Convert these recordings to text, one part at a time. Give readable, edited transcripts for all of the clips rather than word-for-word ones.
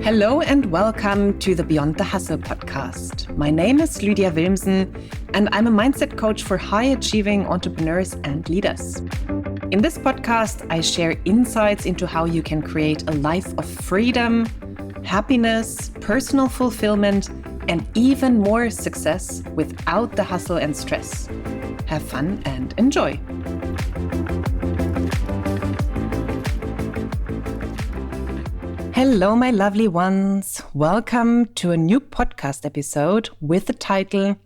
Hello and welcome to the Beyond the Hustle podcast. My name is Lydia and I'm a mindset coach for high-achieving entrepreneurs and leaders. In this podcast, I share insights into how you can create a life of freedom, happiness, personal fulfillment, and even more success without the hustle and stress. Have fun and enjoy. Hello, my lovely ones. Welcome to a new podcast episode with the title,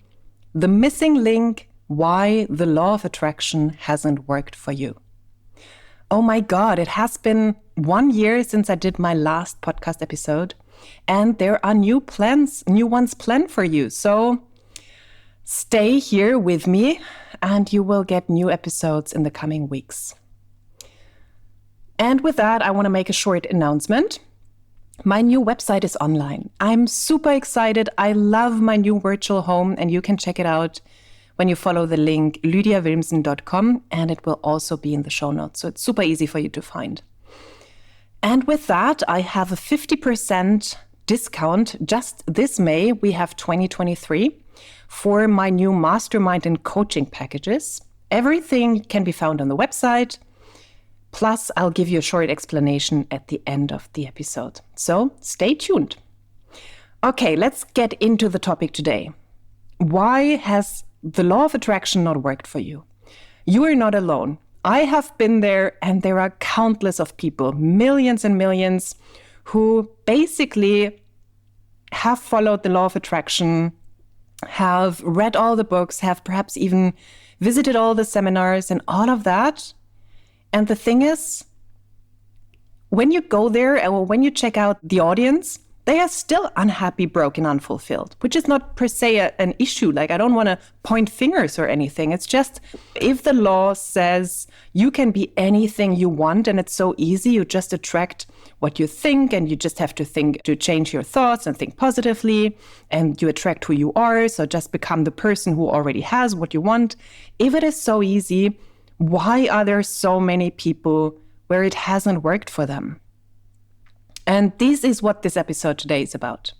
The Missing Link, Why the Law of Attraction Hasn't Worked for You. Oh my God, it has been 1 year since I did my last podcast episode, and there are new ones planned for you. So stay here with me and you will get new episodes in the coming weeks. And with that, I want to make a short announcement. My new website is online. I'm super excited. I love my new virtual home, and you can check it out when you follow the link lydiawilmsen.com, and it will also be in the show notes. So it's super easy for you to find. And with that, I have a 50% discount. Just this May, we have 2023 for my new mastermind and coaching packages. Everything can be found on the website. Plus, I'll give you a short explanation at the end of the episode. So stay tuned. Okay, let's get into the topic today. Why has the law of attraction not worked for you? You are not alone. I have been there, and there are countless of people, millions and millions, who basically have followed the law of attraction, have read all the books, have perhaps even visited all the seminars and all of that. And the thing is, when you go there or when you check out the audience, they are still unhappy, broken, unfulfilled, which is not per se an issue. Like, I don't want to point fingers or anything. It's just, if the law says you can be anything you want and it's so easy, you just attract what you think, and you just have to think to change your thoughts and think positively, and you attract who you are. So just become the person who already has what you want. If it is so easy, why are there so many people where it hasn't worked for them? And this is what this episode today is about.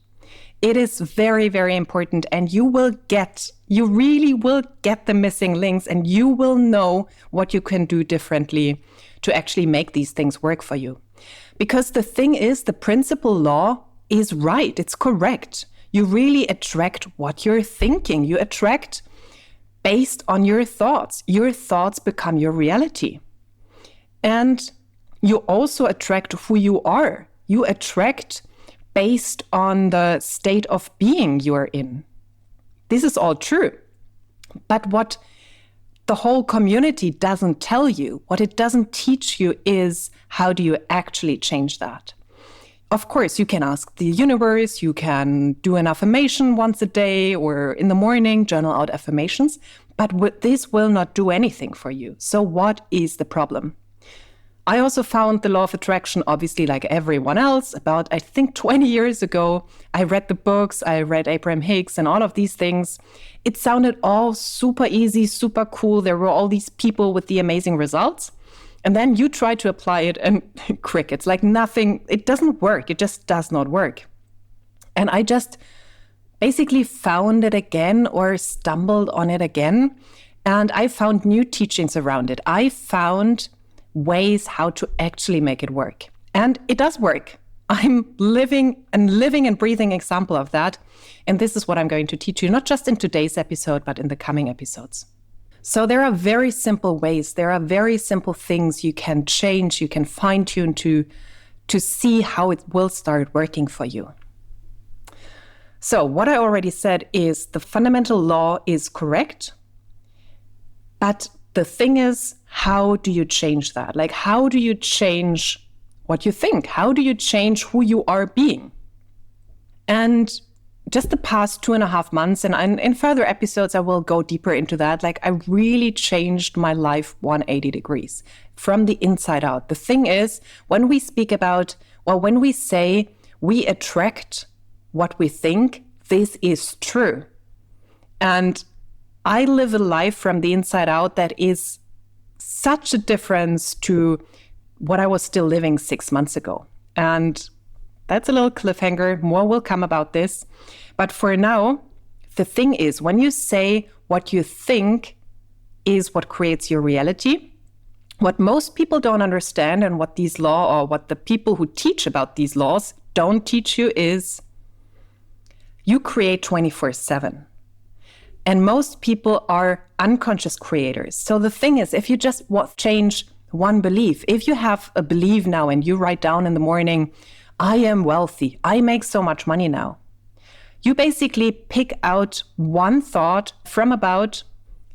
It is very, very important, and you really will get the missing links, and you will know what you can do differently to actually make these things work for you. Because the thing is, the principle law is right. It's correct. You really attract what you're thinking. You attract based on your thoughts. Your thoughts become your reality. And you also attract who you are. You attract based on the state of being you are in. This is all true. But what the whole community doesn't tell you, what it doesn't teach you, is how do you actually change that? Of course, you can ask the universe, you can do an affirmation once a day or in the morning, journal out affirmations, but this will not do anything for you. So what is the problem? I also found the law of attraction, obviously like everyone else, about, I think, 20 years ago. I read the books, I read Abraham Hicks and all of these things. It sounded all super easy, super cool. There were all these people with the amazing results. And then you try to apply it and crickets, like nothing, it doesn't work. It just does not work. And I just basically found it again, or stumbled on it again. And I found new teachings around it. I found ways how to actually make it work. And it does work. I'm living and breathing example of that. And this is what I'm going to teach you, not just in today's episode, but in the coming episodes. So there are very simple ways. There are very simple things you can change, you can fine tune to see how it will start working for you. So what I already said is the fundamental law is correct. But the thing is, how do you change that? Like, how do you change what you think? How do you change who you are being? And just the past 2.5 months, and in further episodes, I will go deeper into that. Like, I really changed my life 180 degrees from the inside out. The thing is, when we speak about, or when we say we attract what we think, this is true. And I live a life from the inside out that is such a difference to what I was still living 6 months ago. And That's a little cliffhanger. More will come about this. But for now, the thing is, when you say what you think is what creates your reality, what most people don't understand and what these laws or what the people who teach about these laws don't teach you is you create 24/7. And most people are unconscious creators. So the thing is, if you just change one belief, if you have a belief now and you write down in the morning, I am wealthy, I make so much money now, you basically pick out one thought from about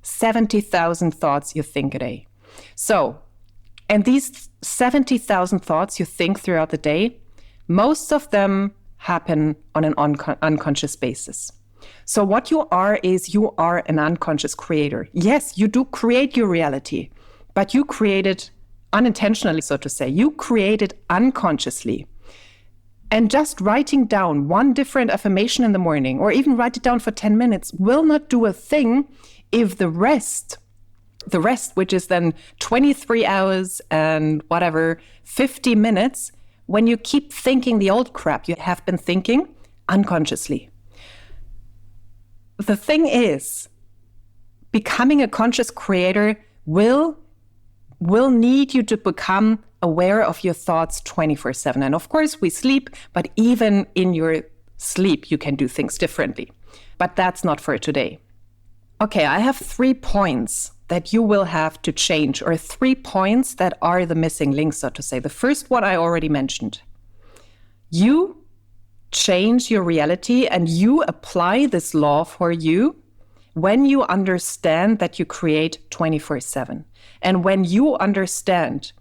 70,000 thoughts you think a day. So, and these 70,000 thoughts you think throughout the day, most of them happen on an unconscious basis. So what you are is you are an unconscious creator. Yes, you do create your reality, but you create it unintentionally, so to say. You create it unconsciously. And just writing down one different affirmation in the morning, or even write it down for 10 minutes, will not do a thing if the rest, which is then 23 hours and whatever, 50 minutes, when you keep thinking the old crap you have been thinking unconsciously. The thing is, becoming a conscious creator will need you to become aware of your thoughts 24/7. And of course, we sleep, but even in your sleep, you can do things differently. But that's not for today. Okay, I have 3 points that you will have to change, or 3 points that are the missing link, so to say. The first one I already mentioned. You change your reality and you apply this law for you when you understand that you create 24/7. And when you understand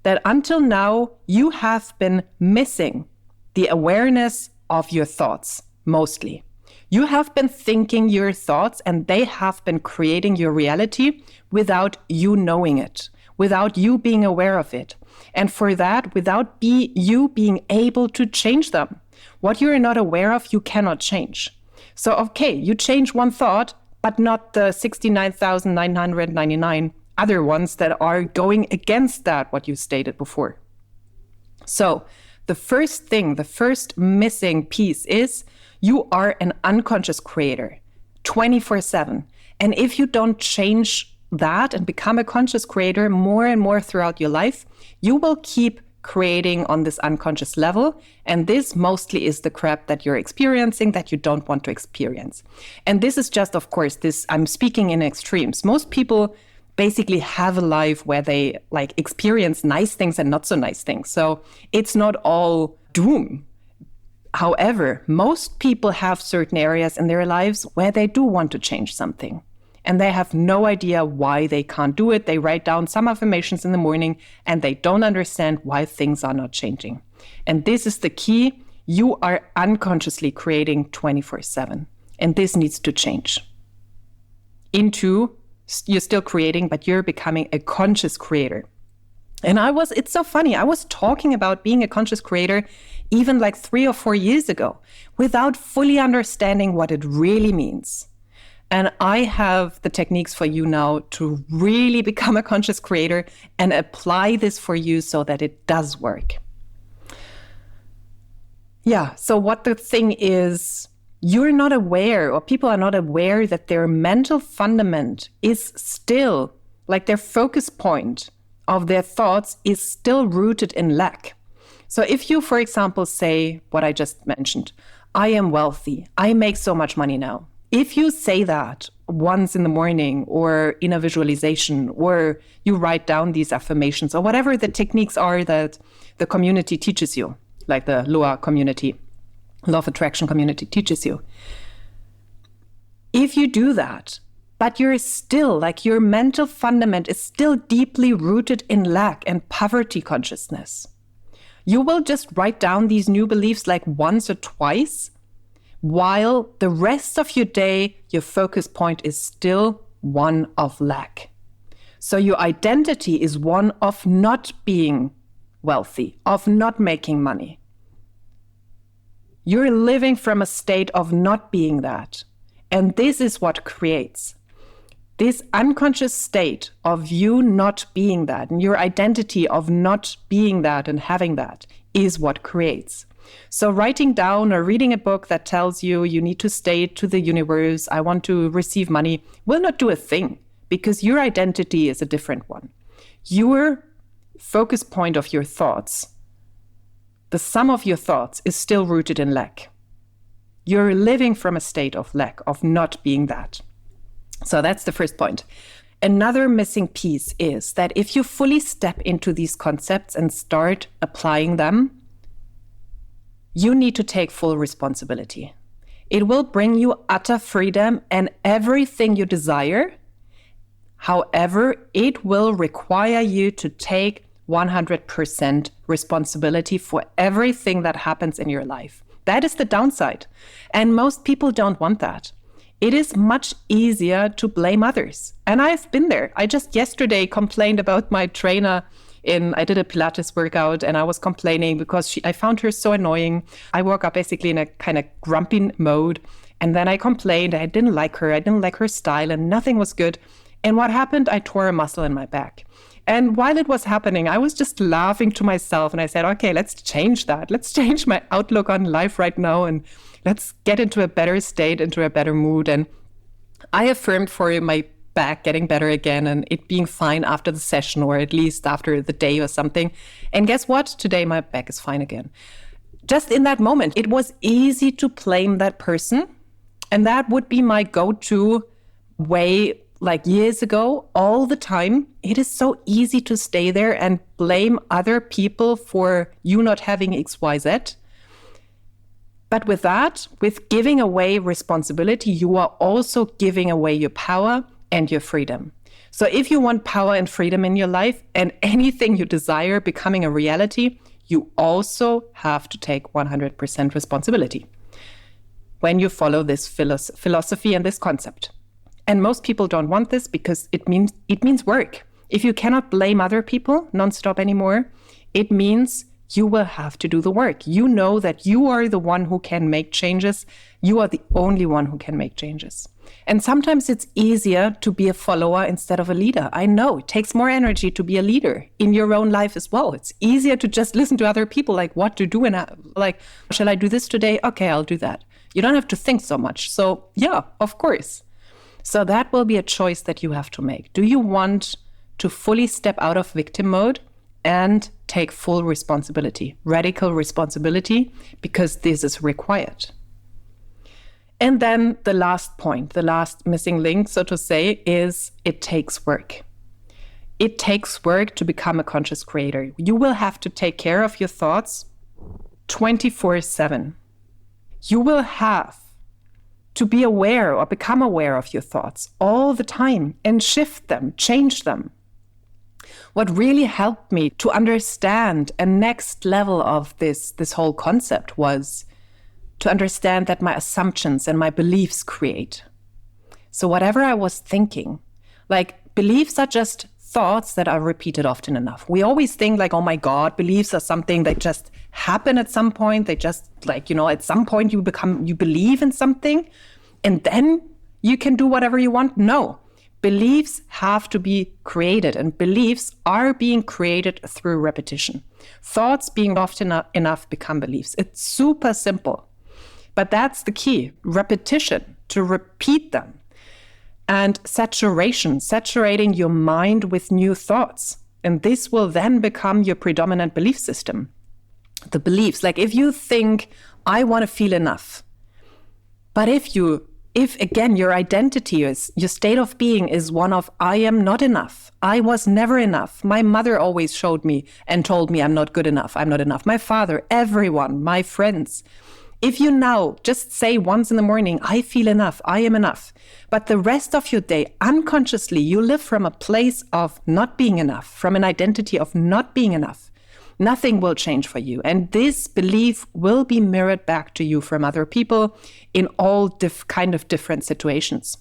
that until now you have been missing the awareness of your thoughts, mostly. You have been thinking your thoughts and they have been creating your reality without you knowing it, without you being aware of it. And for that, without you being able to change them. What you are not aware of, you cannot change. So, okay, you change one thought, but not the 69,999 other ones that are going against that, what you stated before. So the first missing piece is you are an unconscious creator 24/7. And if you don't change that and become a conscious creator more and more throughout your life, you will keep creating on this unconscious level. And this mostly is the crap that you're experiencing that you don't want to experience. And this is just, of course, I'm speaking in extremes. Most people basically have a life where they experience nice things and not so nice things. So it's not all doom. However, most people have certain areas in their lives where they do want to change something. And they have no idea why they can't do it. They write down some affirmations in the morning and they don't understand why things are not changing. And this is the key. You are unconsciously creating 24/7. And this needs to change. You're still creating, but you're becoming a conscious creator. And it's so funny. I was talking about being a conscious creator even 3 or 4 years ago without fully understanding what it really means. And I have the techniques for you now to really become a conscious creator and apply this for you so that it does work. Yeah, so what the thing is, you're not aware, or people are not aware that their mental fundament is still, their focus point of their thoughts is still rooted in lack. So if you, for example, say what I just mentioned, I am wealthy, I make so much money now. If you say that once in the morning or in a visualization, or you write down these affirmations or whatever the techniques are that the community teaches you, like the Law of Attraction community teaches you. If you do that, but you're still, your mental fundament is still deeply rooted in lack and poverty consciousness, you will just write down these new beliefs once or twice, while the rest of your day, your focus point is still one of lack. So your identity is one of not being wealthy, of not making money. You're living from a state of not being that. And this is what creates. This unconscious state of you not being that and your identity of not being that and having that is what creates. So writing down or reading a book that tells you you need to state to the universe, I want to receive money, will not do a thing because your identity is a different one. Your focus point of your thoughts, the sum of your thoughts is still rooted in lack. You're living from a state of lack, of not being that. So that's the first point. Another missing piece is that if you fully step into these concepts and start applying them, you need to take full responsibility. It will bring you utter freedom and everything you desire. However, it will require you to take 100% responsibility for everything that happens in your life. That is the downside. And most people don't want that. It is much easier to blame others. And I've been there. I just yesterday complained about my trainer I did a Pilates workout and I was complaining because I found her so annoying. I woke up basically in a kind of grumpy mode. And then I complained. I didn't like her. I didn't like her style and nothing was good. And what happened? I tore a muscle in my back. And while it was happening, I was just laughing to myself. And I said, okay, let's change that. Let's change my outlook on life right now. And let's get into a better state, into a better mood. And I affirmed for my back getting better again and it being fine after the session or at least after the day or something. And guess what? Today my back is fine again. Just in that moment, it was easy to blame that person. And that would be my go-to way like years ago, all the time. It is so easy to stay there and blame other people for you not having XYZ. But with that, with giving away responsibility, you are also giving away your power and your freedom. So if you want power and freedom in your life and anything you desire becoming a reality, you also have to take 100% responsibility when you follow this philosophy and this concept. And most people don't want this because it means work. If you cannot blame other people nonstop anymore, it means you will have to do the work. You know that you are the one who can make changes. You are the only one who can make changes. And sometimes it's easier to be a follower instead of a leader. I know it takes more energy to be a leader in your own life as well. It's easier to just listen to other people, like what to do. And like, shall I do this today? Okay, I'll do that. You don't have to think so much. So yeah, of course. So that will be a choice that you have to make. Do you want to fully step out of victim mode and take full responsibility, radical responsibility, because this is required? And then the last point, the last missing link, so to say, is it takes work. It takes work to become a conscious creator. You will have to take care of your thoughts 24/7. You will have to be aware or become aware of your thoughts all the time and shift them, change them. What really helped me to understand a next level of this whole concept was to understand that my assumptions and my beliefs create. So whatever I was thinking, like beliefs are just thoughts that are repeated often enough. We always think like, oh my God, beliefs are something that just happen at some point. They just like, at some point you believe in something and then you can do whatever you want. No, beliefs have to be created and beliefs are being created through repetition. Thoughts being often enough become beliefs. It's super simple. But that's the key, repetition, to repeat them. And saturating your mind with new thoughts. And this will then become your predominant belief system. The beliefs, like if you think, I want to feel enough. But if again, your identity is, your state of being is one of, I am not enough. I was never enough. My mother always showed me and told me I'm not good enough. I'm not enough. My father, everyone, my friends. If you now just say once in the morning, I feel enough, I am enough, but the rest of your day, unconsciously, you live from a place of not being enough, from an identity of not being enough, nothing will change for you. And this belief will be mirrored back to you from other people in all kind of different situations.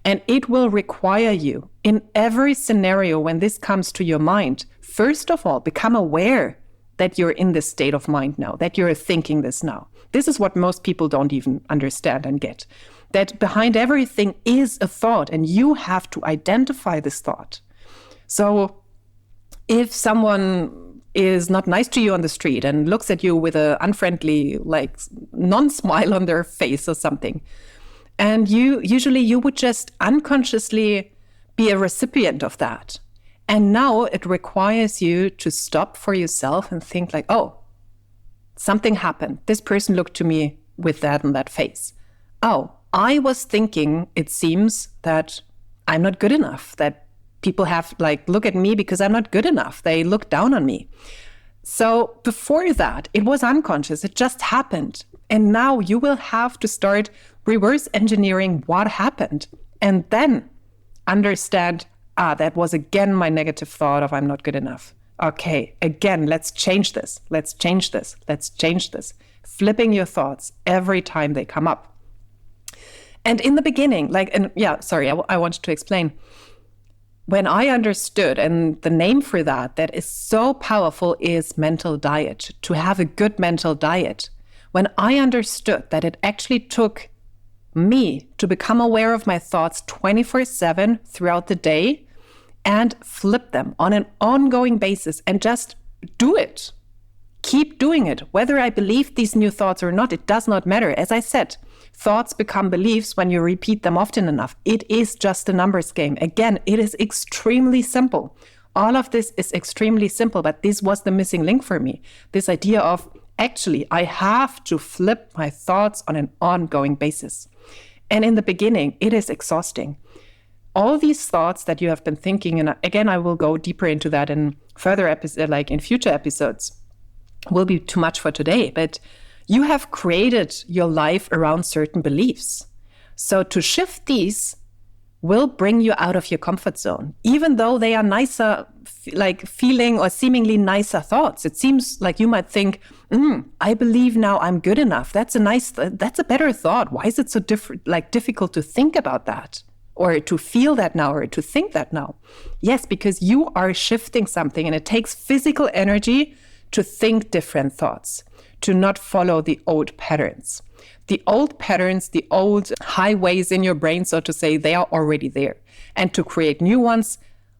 And it will require you in every scenario when this comes to your mind, first of all, become aware that you're in this state of mind now, that you're thinking this now. This is what most people don't even understand and get. That behind everything is a thought, and you have to identify this thought. So if someone is not nice to you on the street and looks at you with an unfriendly, like non-smile on their face or something, and you would just unconsciously be a recipient of that. And now it requires you to stop for yourself and think like, oh, something happened. This person looked to me with that and that face. Oh, I was thinking, it seems, that I'm not good enough, that people have like, look at me because I'm not good enough. They look down on me. So before that, it was unconscious. It just happened. And now you will have to start reverse engineering what happened and then understand, that was again my negative thought of I'm not good enough. Okay, again, let's change this. Let's change this. Let's change this. Flipping your thoughts every time they come up. And in the beginning, I wanted to explain. When I understood, and the name for that is so powerful, is mental diet, to have a good mental diet. When I understood that it actually took me to become aware of my thoughts 24/7 throughout the day and flip them on an ongoing basis and just do it. Keep doing it. Whether I believe these new thoughts or not, it does not matter. As I said, thoughts become beliefs when you repeat them often enough. It is just a numbers game. Again, it is extremely simple. All of this is extremely simple, but this was the missing link for me. This idea of, actually, I have to flip my thoughts on an ongoing basis. And in the beginning, it is exhausting. All these thoughts that you have been thinking, and again, I will go deeper into that in further episodes, like in future episodes, will be too much for today. But you have created your life around certain beliefs. So to shift these will bring you out of your comfort zone, even though they are nicer, like feeling or seemingly nicer thoughts. It seems like you might think, I believe now I'm good enough. That's a better thought. Why is it so difficult to think about that? Or to feel that now, or to think that now? Yes, because you are shifting something, and it takes physical energy to think different thoughts, to not follow the old patterns. The old patterns, the old highways in your brain, so to say, they are already there. And to create new ones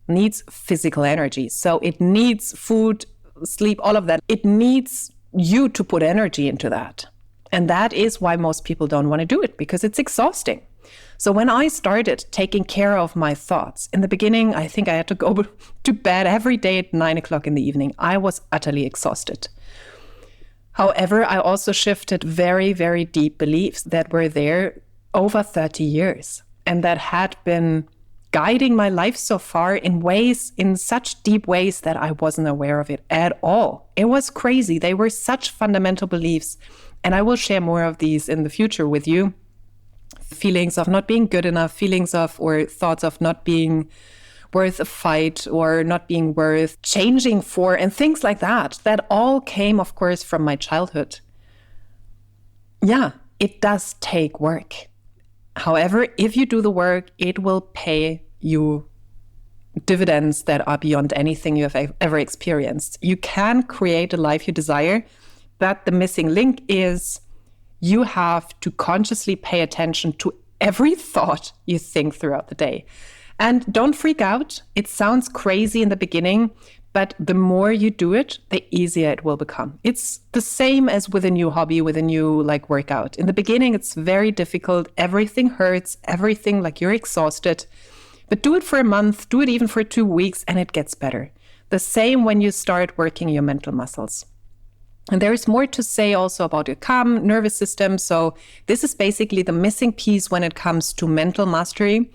needs physical energy. So it needs food, sleep, all of that. It needs you to put energy into that. And that is why most people don't want to do it, because it's exhausting. So when I started taking care of my thoughts, in the beginning, I think I had to go to bed every day at 9 o'clock in the evening. I was utterly exhausted. However, I also shifted very, very deep beliefs that were there over 30 years and that had been guiding my life so far in such deep ways that I wasn't aware of it at all. It was crazy. They were such fundamental beliefs. And I will share more of these in the future with you. Feelings of not being good enough, feelings of or thoughts of not being worth a fight or not being worth changing for, and things like that. That all came, of course, from my childhood. Yeah, it does take work. However, if you do the work, it will pay you dividends that are beyond anything you have ever experienced. You can create a life you desire, but the missing link is you have to consciously pay attention to every thought you think throughout the day. And don't freak out. It sounds crazy in the beginning, but the more you do it, the easier it will become. It's the same as with a new hobby, with a new workout. In the beginning, it's very difficult. Everything hurts, everything you're exhausted. But do it for a month, do it even for 2 weeks, and it gets better. The same when you start working your mental muscles. And there is more to say also about your calm nervous system. So this is basically the missing piece when it comes to mental mastery.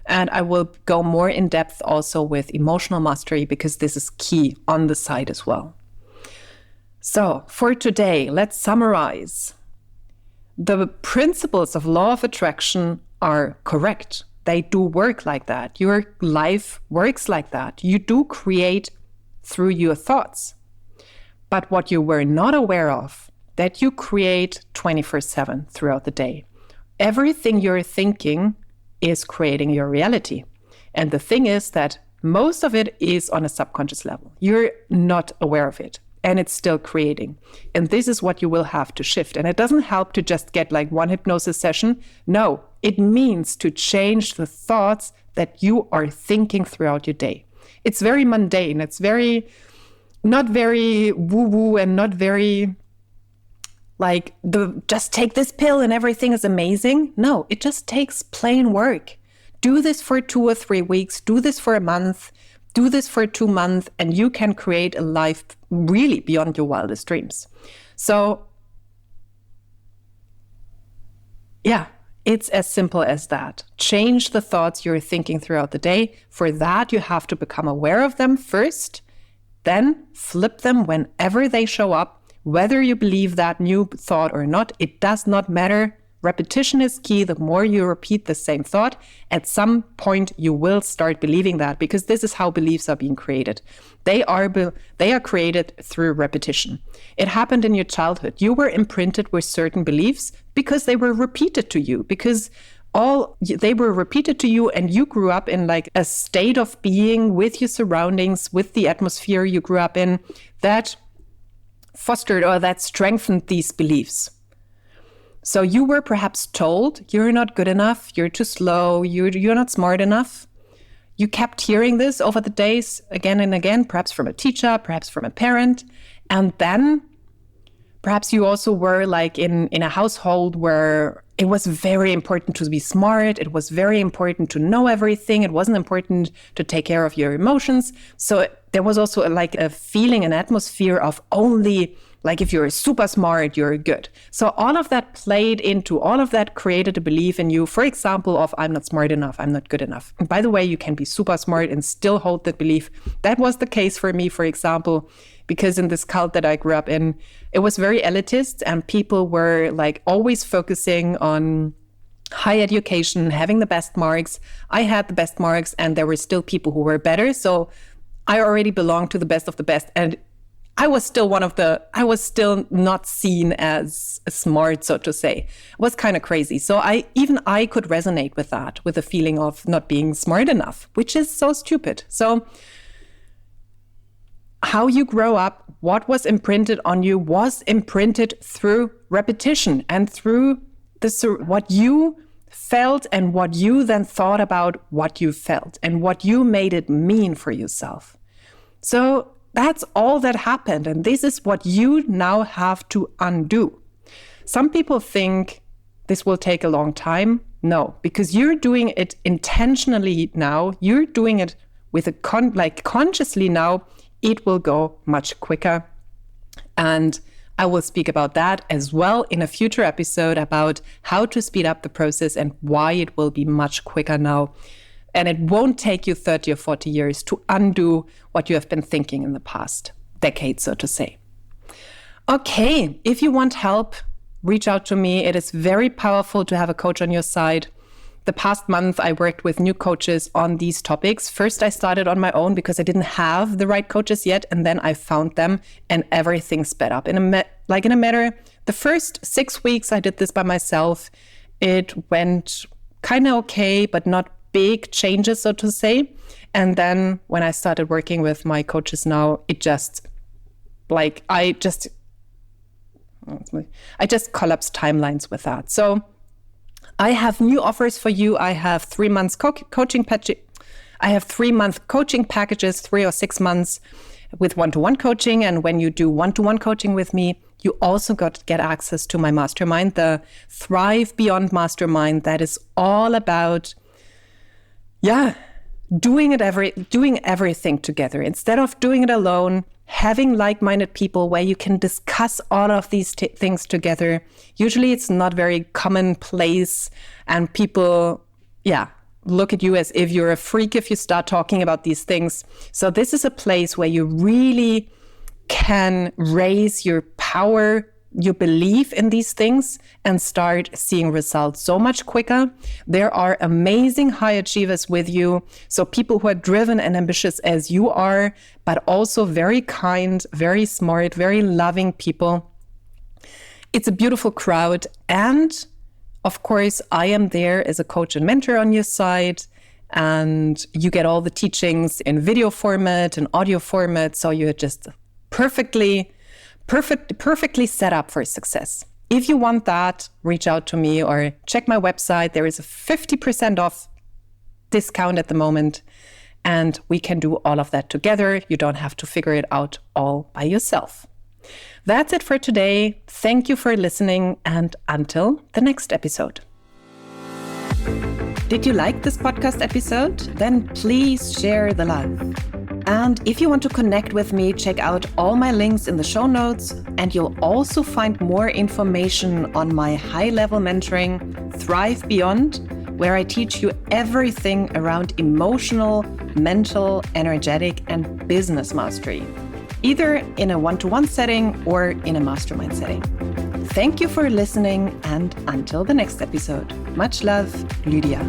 And I will go more in depth also with emotional mastery, because this is key on the side as well. So for today, let's summarize. The principles of law of attraction are correct. They do work like that. Your life works like that. You do create through your thoughts. But what you were not aware of, that you create 24/7 throughout the day. Everything you're thinking is creating your reality. And the thing is that most of it is on a subconscious level. You're not aware of it. and it's still creating. And this is what you will have to shift. And it doesn't help to just get like one hypnosis session. No, it means to change the thoughts that you are thinking throughout your day. It's very mundane. It's not very woo-woo and not very like just take this pill and everything is amazing. No, it just takes plain work. Do this for 2 or 3 weeks. Do this for a month. Do this for 2 months, and you can create a life really beyond your wildest dreams. So, yeah, it's as simple as that. Change the thoughts you're thinking throughout the day. For that, you have to become aware of them first, then flip them whenever they show up. Whether you believe that new thought or not, it does not matter. Repetition is key. The more you repeat the same thought, at some point you will start believing that, because this is how beliefs are being created. They are created through repetition. It happened in your childhood. You were imprinted with certain beliefs because they were repeated to you, they were repeated to you, and you grew up in like a state of being with your surroundings, with the atmosphere you grew up in, that fostered or that strengthened these beliefs. So you were perhaps told you're not good enough, you're too slow, you're not smart enough. You kept hearing this over the days again and again, perhaps from a teacher, perhaps from a parent. And then perhaps you also were like in a household where it was very important to be smart. It was very important to know everything. It wasn't important to take care of your emotions. So there was also like a feeling, an atmosphere of only like if you're super smart, you're good. So all of that created a belief in you, for example, of I'm not smart enough, I'm not good enough. And by the way, you can be super smart and still hold that belief. That was the case for me, for example, because in this cult that I grew up in, it was very elitist and people were like always focusing on high education, having the best marks. I had the best marks and there were still people who were better. So I already belonged to the best of the best. And I was still not seen as smart, so to say. It was kind of crazy. So I could resonate with that, with the feeling of not being smart enough, which is so stupid. So how you grow up, what was imprinted on you was imprinted through repetition and through what you felt and what you then thought about what you felt and what you made it mean for yourself. So that's all that happened. And this is what you now have to undo. Some people think this will take a long time. No, because you're doing it intentionally now. You're doing it with consciously now. It will go much quicker. And I will speak about that as well in a future episode about how to speed up the process and why it will be much quicker now. And it won't take you 30 or 40 years to undo what you have been thinking in the past decade, so to say. Okay, if you want help, reach out to me. It is very powerful to have a coach on your side. The past month, I worked with new coaches on these topics. First, I started on my own because I didn't have the right coaches yet. And then I found them and everything sped up. The first 6 weeks, I did this by myself. It went kind of okay, but not big changes, so to say. And then when I started working with my coaches now, I just collapsed timelines with that. So I have new offers for you. I have 3 months coaching package. I have 3-month coaching packages, 3 or 6 months with one-to-one coaching. And when you do one-to-one coaching with me, you also get access to my mastermind, the Thrive Beyond Mastermind. That is all about doing everything together instead of doing it alone, having like-minded people where you can discuss all of these things together. Usually it's not very commonplace and people, look at you as if you're a freak if you start talking about these things. So this is a place where you really can raise your power, your belief in these things and start seeing results so much quicker. There are amazing high achievers with you. So people who are driven and ambitious as you are, but also very kind, very smart, very loving people. It's a beautiful crowd. And of course, I am there as a coach and mentor on your side. And you get all the teachings in video format and audio format. So you're just perfectly set up for success. If you want that, reach out to me or check my website. There is a 50% off discount at the moment, and we can do all of that together. You don't have to figure it out all by yourself. That's it for today. Thank you for listening, and until the next episode. Did you like this podcast episode? Then please share the love. And if you want to connect with me, check out all my links in the show notes, and you'll also find more information on my high-level mentoring, Thrive Beyond, where I teach you everything around emotional, mental, energetic, and business mastery, either in a one-to-one setting or in a mastermind setting. Thank you for listening, and until the next episode. Much love, Lydia.